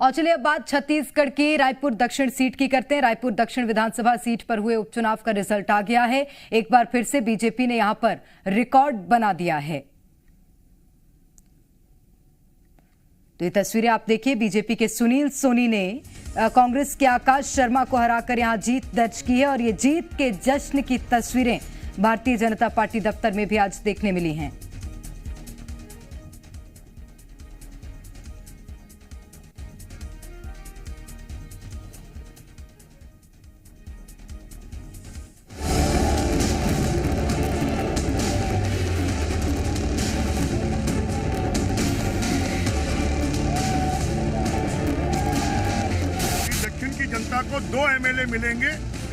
और चलिए अब बात छत्तीसगढ़ की रायपुर दक्षिण सीट की करते हैं। रायपुर दक्षिण विधानसभा सीट पर हुए उपचुनाव का रिजल्ट आ गया है। एक बार फिर से बीजेपी ने यहां पर रिकॉर्ड बना दिया है। तो ये तस्वीरें आप देखिए, बीजेपी के सुनील सोनी ने कांग्रेस के आकाश शर्मा को हराकर यहां जीत दर्ज की है और ये जीत के जश्न की तस्वीरें भारतीय जनता पार्टी दफ्तर में भी आज देखने मिली हैं। जनता को 2 एमएलए मिलेंगे,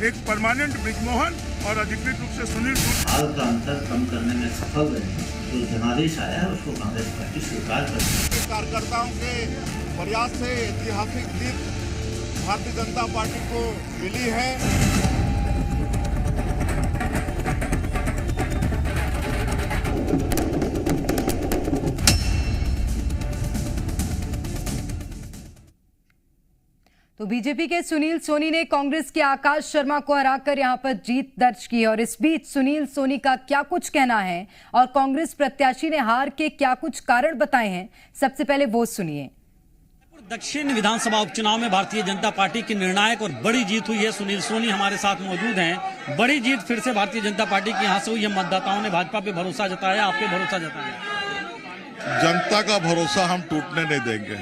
एक परमानेंट बृजमोहन और अधिकृत रूप से सुनील। हाल का अंतर कम करने में सफल रहे। जो जनादेश आया है उसको कांग्रेस पार्टी स्वीकार करती है। कार्यकर्ताओं के प्रयास से ऐतिहासिक जीत भारतीय जनता पार्टी को मिली है। तो बीजेपी के सुनील सोनी ने कांग्रेस के आकाश शर्मा को हराकर यहां पर जीत दर्ज की और इस बीच सुनील सोनी का क्या कुछ कहना है और कांग्रेस प्रत्याशी ने हार के क्या कुछ कारण बताए हैं, सबसे पहले वो सुनिए। दक्षिण विधानसभा उपचुनाव में भारतीय जनता पार्टी की निर्णायक और बड़ी जीत हुई है। सुनील सोनी हमारे साथ मौजूद हैं। बड़ी जीत फिर से भारतीय जनता पार्टी की यहां से हुई है। मतदाताओं ने भाजपा पे भरोसा जताया, आप पे भरोसा जताया। जनता का भरोसा हम टूटने नहीं देंगे।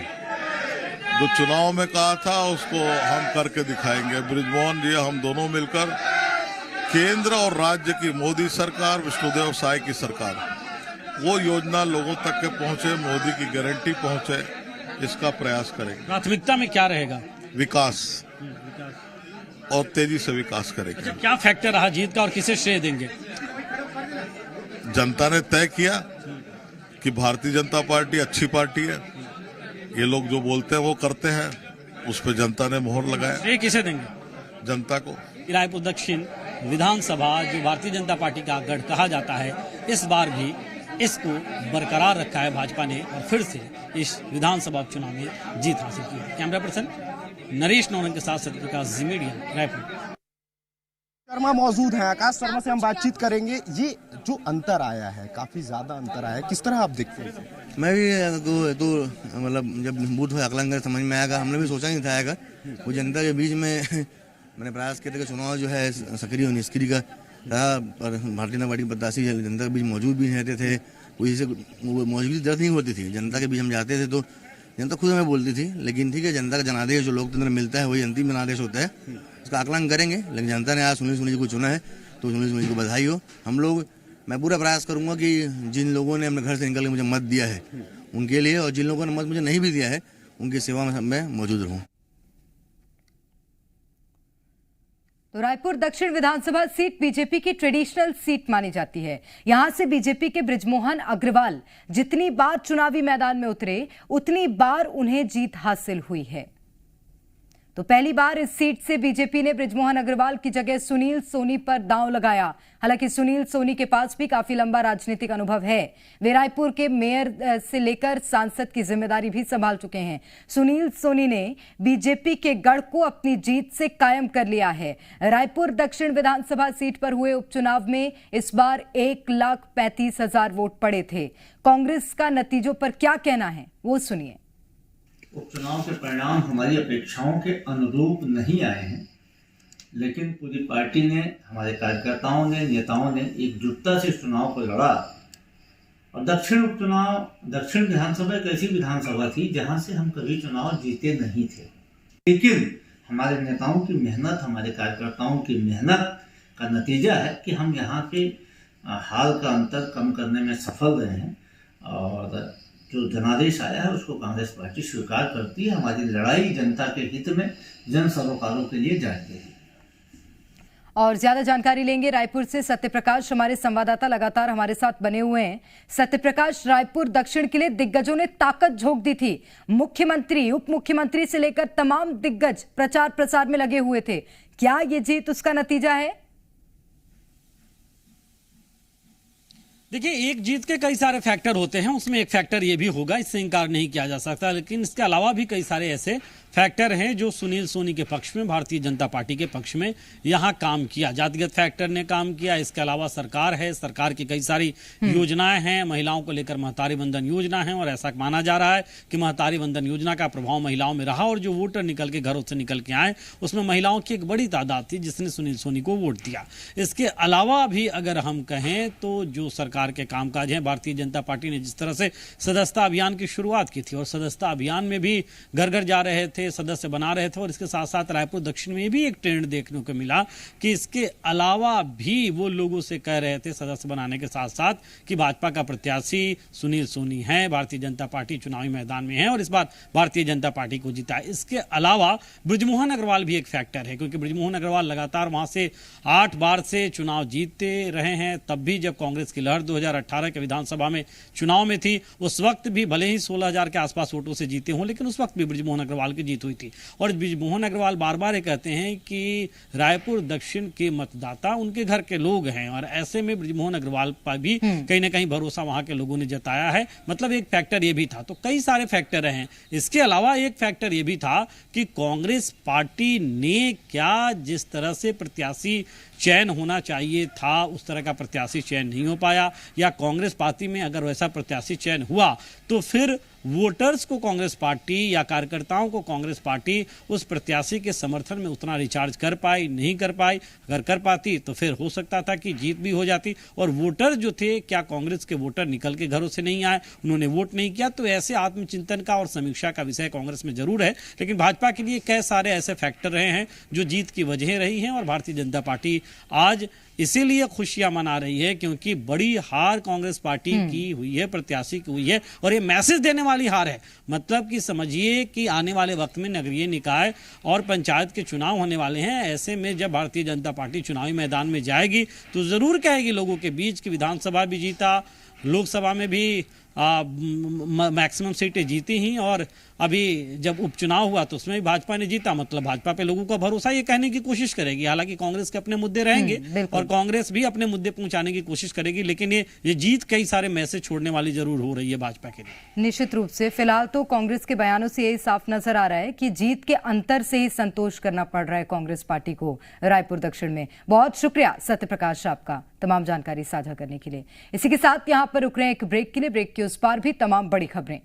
जो चुनाव में कहा था उसको हम करके दिखाएंगे। बृजमोहन जी हम दोनों मिलकर केंद्र और राज्य की मोदी सरकार, विष्णुदेव साय की सरकार, वो योजना लोगों तक के पहुंचे, मोदी की गारंटी पहुंचे, इसका प्रयास करेंगे। प्राथमिकता में क्या रहेगा? विकास और तेजी से विकास करेंगे। अच्छा, क्या फैक्टर रहा जीत का और किसे श्रेय देंगे? जनता ने तय किया कि भारतीय जनता पार्टी अच्छी पार्टी है। ये लोग जो बोलते हैं वो करते हैं, उस पर जनता ने मोहर लगाया। ये किसे देंगे? जनता को। रायपुर दक्षिण विधानसभा जो भारतीय जनता पार्टी का गढ़ कहा जाता है, इस बार भी इसको बरकरार रखा है भाजपा ने और फिर से इस विधानसभा उपचुनाव में जीत हासिल की है। कैमरा पर्सन नरेश नौरंग के साथ सत्यप्रकाश जी मीडिया, रायपुर। शर्मा मौजूद हैं, आकाश शर्मा से हम बातचीत करेंगे। ये जो अंतर आया है, काफी ज्यादा अंतर आया है, किस तरह आप देखते हैं? मैं भी तो मतलब जब बूथ हो आकलन कर समझ में आएगा। हमने भी सोचा नहीं था आएगा। वो जनता के बीच में मैंने प्रयास किया था कि चुनाव जो है सक्रिय और निष्क्रिय का रहा, पर भारतीय जनता पार्टी के प्रत्याशी जनता के बीच मौजूद भी रहते थे। कोई से मौजूदगी दर्द नहीं होती थी। जनता के बीच हम जाते थे तो जनता खुद हमें बोलती थी, लेकिन ठीक है, जनता का जनादेश जो लोकतंत्र में मिलता है वही अंतिम जनादेश होता है। इसका आकलन करेंगे, लेकिन जनता ने आज सुनील सोनी जी को चुना है तो सुनील सोनी जी को बधाई हो। हम लोग, मैं पूरा प्रयास करूंगा कि जिन लोगों ने अपने घर से निकल के मुझे मत दिया है उनके लिए, और जिन लोगों ने मत मुझे नहीं भी दिया है उनकी सेवा में मैं मौजूद रहूं। तो रायपुर दक्षिण विधानसभा सीट बीजेपी की ट्रेडिशनल सीट मानी जाती है। यहां से बीजेपी के बृजमोहन अग्रवाल जितनी बार चुनावी मैदान में उतरे उतनी बार उन्हें जीत हासिल हुई है। तो पहली बार इस सीट से बीजेपी ने बृजमोहन अग्रवाल की जगह सुनील सोनी पर दांव लगाया। हालांकि सुनील सोनी के पास भी काफी लंबा राजनीतिक अनुभव है। वे रायपुर के मेयर से लेकर सांसद की जिम्मेदारी भी संभाल चुके हैं। सुनील सोनी ने बीजेपी के गढ़ को अपनी जीत से कायम कर लिया है। रायपुर दक्षिण विधानसभा सीट पर हुए उपचुनाव में इस बार 1,35,000 वोट पड़े थे। कांग्रेस का नतीजों पर क्या कहना है वो सुनिए। उपचुनाव के परिणाम हमारी अपेक्षाओं के अनुरूप नहीं आए हैं, लेकिन पूरी पार्टी ने, हमारे कार्यकर्ताओं ने, नेताओं ने एकजुटता से चुनाव को लड़ा। और दक्षिण उपचुनाव, दक्षिण विधानसभा एक ऐसी विधानसभा थी जहां से हम कभी चुनाव जीते नहीं थे, लेकिन हमारे नेताओं की मेहनत, हमारे कार्यकर्ताओं की मेहनत का नतीजा है कि हम यहाँ पे हाल का अंतर कम करने में सफल रहे हैं। और जो जनादेश आया है उसको कांग्रेस पार्टी स्वीकार करती है। हमारी लड़ाई जनता के हित में, जन सरोकारों के लिए जारी है। और ज्यादा जानकारी लेंगे रायपुर से सत्यप्रकाश, हमारे संवाददाता लगातार हमारे साथ बने हुए हैं। सत्यप्रकाश, रायपुर दक्षिण के लिए दिग्गजों ने ताकत झोंक दी थी। मुख्यमंत्री, उप मुख्यमंत्री से लेकर तमाम दिग्गज प्रचार प्रसार में लगे हुए थे। क्या ये जीत उसका नतीजा है? देखिए, एक जीत के कई सारे फैक्टर होते हैं, उसमें एक फैक्टर ये भी होगा, इससे इनकार नहीं किया जा सकता, लेकिन इसके अलावा भी कई सारे ऐसे फैक्टर हैं जो सुनील सोनी के पक्ष में, भारतीय जनता पार्टी के पक्ष में यहां काम किया। जातिगत फैक्टर ने काम किया, इसके अलावा सरकार है, सरकार की कई सारी योजनाएं हैं, महिलाओं को लेकर महतारी बंधन योजना है, और ऐसा माना जा रहा है कि महतारी बंधन योजना का प्रभाव महिलाओं में रहा, और जो वोटर निकल के घरों से निकल के आए उसमें महिलाओं की एक बड़ी तादाद थी जिसने सुनील सोनी को वोट दिया। इसके अलावा भी अगर हम कहें तो जो सरकार के कामकाज हैं, भारतीय जनता पार्टी ने जिस तरह से सदस्यता अभियान की शुरुआत की थी, और सदस्यता अभियान में भी घर घर जा रहे थे, सदस्य बना रहे थे, और इसके साथ साथ रायपुर दक्षिण में भी एक ट्रेंड देखने को मिला कि इसके अलावा भी वो लोगों से कह रहे थे सदस्य बनाने के साथ साथ कि भाजपा का प्रत्याशी सुनील सोनी है, भारतीय जनता पार्टी चुनावी मैदान में है और इस बार भारतीय जनता पार्टी को जीता है। इसके अलावा बृजमोहन अग्रवाल भी एक फैक्टर है, क्योंकि बृजमोहन अग्रवाल लगातार वहां से 8 बार से चुनाव जीतते रहे हैं। तब भी जब कांग्रेस की लहर 2018 के विधानसभा में चुनाव में थी, उस वक्त भी भले ही 16,000 के आसपास वोटों से जीते हों, लेकिन उस वक्त भी बृजमोहन अग्रवाल की जीत हुई थी। और बृजमोहन अग्रवाल बार बार ये कहते हैं कि रायपुर दक्षिण के मतदाता उनके घर के लोग हैं, और ऐसे में बृजमोहन अग्रवाल पर भी कहीं ना कहीं भरोसा वहां के लोगों ने जताया है। मतलब एक फैक्टर ये भी था। तो कई सारे फैक्टर हैं। इसके अलावा एक फैक्टर ये भी था कि कांग्रेस पार्टी ने क्या जिस तरह से प्रत्याशी चयन होना चाहिए था उस तरह का प्रत्याशी चयन नहीं हो पाया, या कांग्रेस पार्टी में अगर वैसा प्रत्याशी चयन हुआ तो फिर वोटर्स को कांग्रेस पार्टी या कार्यकर्ताओं को कांग्रेस पार्टी उस प्रत्याशी के समर्थन में उतना रिचार्ज कर पाई, नहीं कर पाई। अगर कर पाती तो फिर हो सकता था कि जीत भी हो जाती। और वोटर जो थे, क्या कांग्रेस के वोटर निकल के घरों से नहीं आए, उन्होंने वोट नहीं किया। तो ऐसे आत्मचिंतन का और समीक्षा का विषय कांग्रेस में जरूर है, लेकिन भाजपा के लिए कई सारे ऐसे फैक्टर रहे हैं जो जीत की वजह रही हैं, और भारतीय जनता पार्टी आज इसीलिए खुशियां मना रही है क्योंकि बड़ी हार कांग्रेस पार्टी की हुई है, प्रत्याशी की हुई है, और ये मैसेज देने वाली हार है। मतलब कि समझिए कि आने वाले वक्त में नगरीय निकाय और पंचायत के चुनाव होने वाले हैं। ऐसे में जब भारतीय जनता पार्टी चुनावी मैदान में जाएगी तो जरूर कहेगी लोगों के बीच कि विधानसभा भी जीता, लोकसभा में भी मैक्सिमम सीटें जीती ही, और अभी जब उपचुनाव हुआ तो उसमें भी भाजपा ने जीता। मतलब भाजपा पे लोगों का भरोसा, ये कहने की कोशिश करेगी। हालांकि कांग्रेस के अपने मुद्दे रहेंगे और कांग्रेस भी अपने मुद्दे पहुंचाने की कोशिश करेगी, लेकिन ये जीत कई सारे मैसेज छोड़ने वाली जरूर हो रही है भाजपा के लिए। निश्चित रूप से फिलहाल तो कांग्रेस के बयानों से यही साफ नजर आ रहा है कि जीत के अंतर से ही संतोष करना पड़ रहा है कांग्रेस पार्टी को रायपुर दक्षिण में। बहुत शुक्रिया सत्यप्रकाश आपका तमाम जानकारी साझा करने के लिए। इसी के साथ यहां पर रुक रहे हैं एक ब्रेक के लिए। ब्रेक के उस पार भी तमाम बड़ी खबरें।